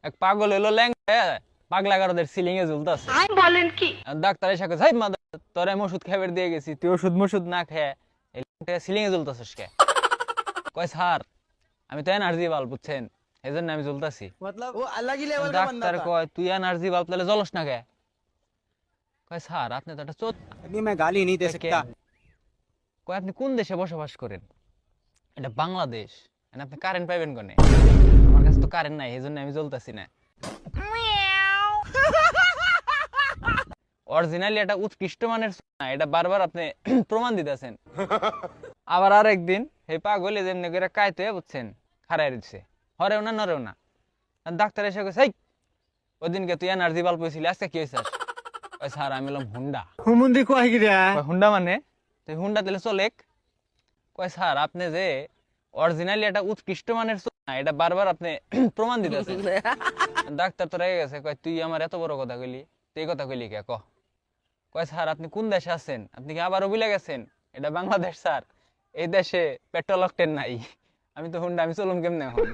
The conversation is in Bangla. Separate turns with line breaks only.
এক পাগল হলো ল্যাংড়া পাগলা গারদের সিলিং এ ঝুলতাছে।
বলেন কি?
আর ডাক্তার এসে কইছে, "হাই মাদার, তোরে আমি ওষুধ খাইবার দিয়ে গেছি, তুই ওষুধ না খেয়ে এই ল্যাংটা সিলিং এ ঝুলতাছিস কে?" কয়, "স্যার, আমি তো এনার্জি বাল্ব বুঝছেন, এজন্য আমি ঝুলতাছি।"
मतलब वो अलग ही लेवल का बंदा
ডাক্তার
था।
কয়, "তুই এনার্জি বাল্ব তাহলে জ্বলস না কে?" কয়, "স্যার, আপনি তো একটা চোদ।"
अभी मैं गाली नहीं दे सकता।
কয়, "আপনি কোন দেশে বসবাস করেন?" এটা বাংলাদেশ। এখানে আপনি কারেন্ট পাইবেন কোনে? আমার কাছে তো কারেন্ট নাই, এজন্য আমি জ্বলতাছি না। অরিজিনালি এটা উৎকৃষ্ট মানের না, এটা বারবার আপনি প্রমাণ দিতেছেন। আবার আরেকদিন এই পাগল যেমনি করে কাইতে বুঝছেন খারাই দিচ্ছে, হরেও না নরেও না। আর ডাক্তার এসে কইছে, "এই, ওইদিনকে তুই এনার্জি বাল্ব পেয়েছিলি, আজকে কি হয়েছে?" কয়, "স্যার, আমি হলাম হুন্ডা।"
हुमुंदी को आई गिरा।
কয়, "হুন্ডা মানে? তুই হুন্ডা দিলে চলেক?" কয়, "স্যার, আপনি যে অরিজিনালি এটা উৎকৃষ্ট মানের না, এটা বারবার আপনি প্রমাণ দিতেছেন।" ডাক্তার তো রেগে গেছে, কয়, "তুই আমার এত বড় কথা কইলি, তুই এই কথা কইলি কে ক?" কয়, "স্যার, আপনি কোন দেশে আছেন? আপনি কি আবারও ভুলে গেছেন? এটা বাংলাদেশ স্যার, এই দেশে পেট্রোল অকটেন নাই। আমি তো হুন্ডা, আমি চলুন কেমনে এখন?"